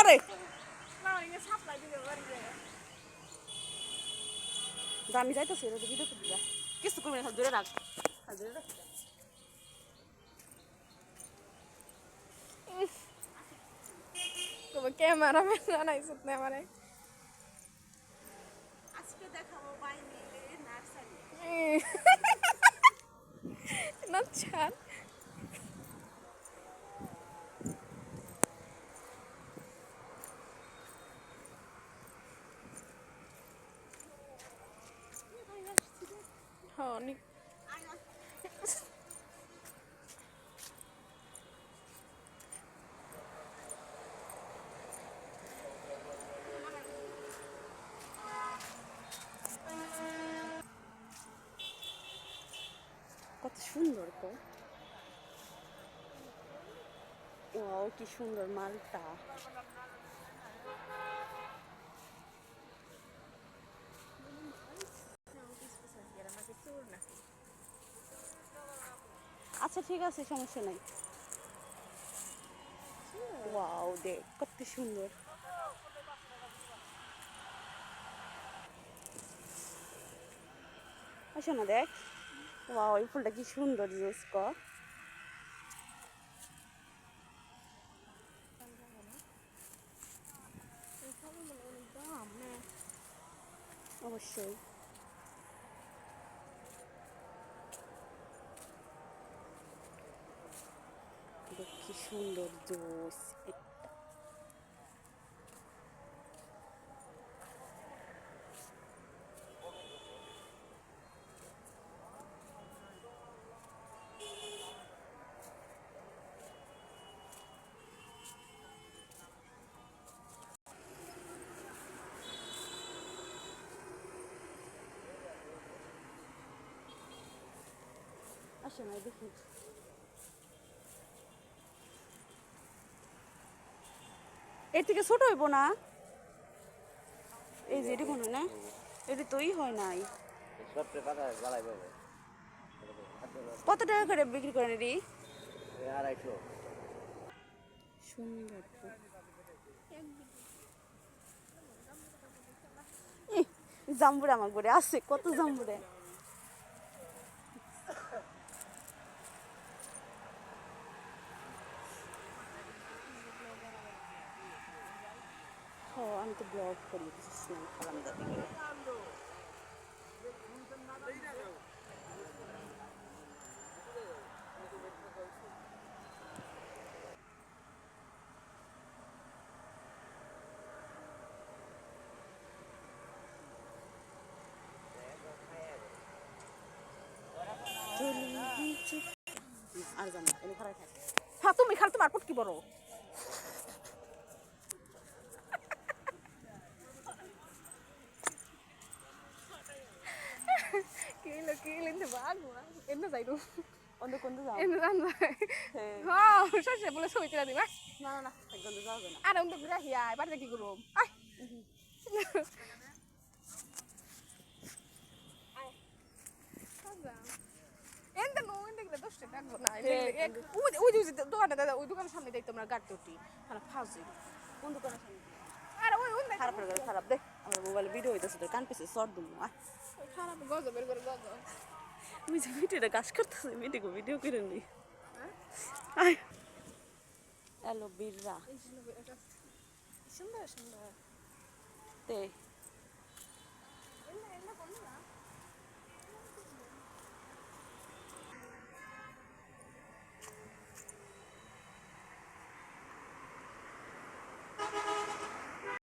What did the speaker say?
রে দামি যাইতেছে ভিডিও করবি কিছু করবি না দূরে রাখ তোমার ক্যামেরাম্যান জানাইছ না আমারে আজকে দেখাবো বাইরে নার্সারি না ছাড় অনেক কত সুন্দর তো ওয়াও কি সুন্দর মালটা আচ্ছা ঠিক আছে সমস্যা নাই ওয়াও দেখ কত সুন্দর আসো না দেখ ওয়াও এই ফুলটা কি সুন্দর জেস্ক অবশ্যই দেখ কি সুন্দর জোস আসো না দেখি এর থেকে ছোট হইব না এই যে এটি কোনো না এটি তোই হয় নাই কত টাকা করে বিক্রি করেন এটি 250 সুন্দর জাম্বুরা আমার ঘরে আছে কত জাম্বুরে আমি তো ব্লগ করি স্নান খালাম দাদি করে আর জানো এনে খারাপ থাকে হ্যাঁ তুমি খাল তোমার পট কি বড় কিলে বাঘ এমনি যাইরো অন্য কোন যাও এমনি জান হ্যাঁ শেষে বলে ছবি তুলে দিবা না না না একদম যাবে না আর অন্য ঘুরে হিয়া বাড়িতে কি করব আয় এন্ড নো এন্ড দেখলে দোষটা থাকবো না ওই যে দোকানে দাদা ওই দোকানের সামনে দেখ তোমরা গাড়ি উঠি তাহলে ফাউজি কোন দোকানের সামনে আর ওই খারাপ করে খারাপ দে আমার মোবাইলে ভিডিও হইতাছে তোর কান পিছে শর্ট দিমু খারাপ গজব বের করে গজব আমি যে ভিডিওটা কাজ করতেছি ভিডিও করে নি অ্যালোভেরা সুন্দর সুন্দর তে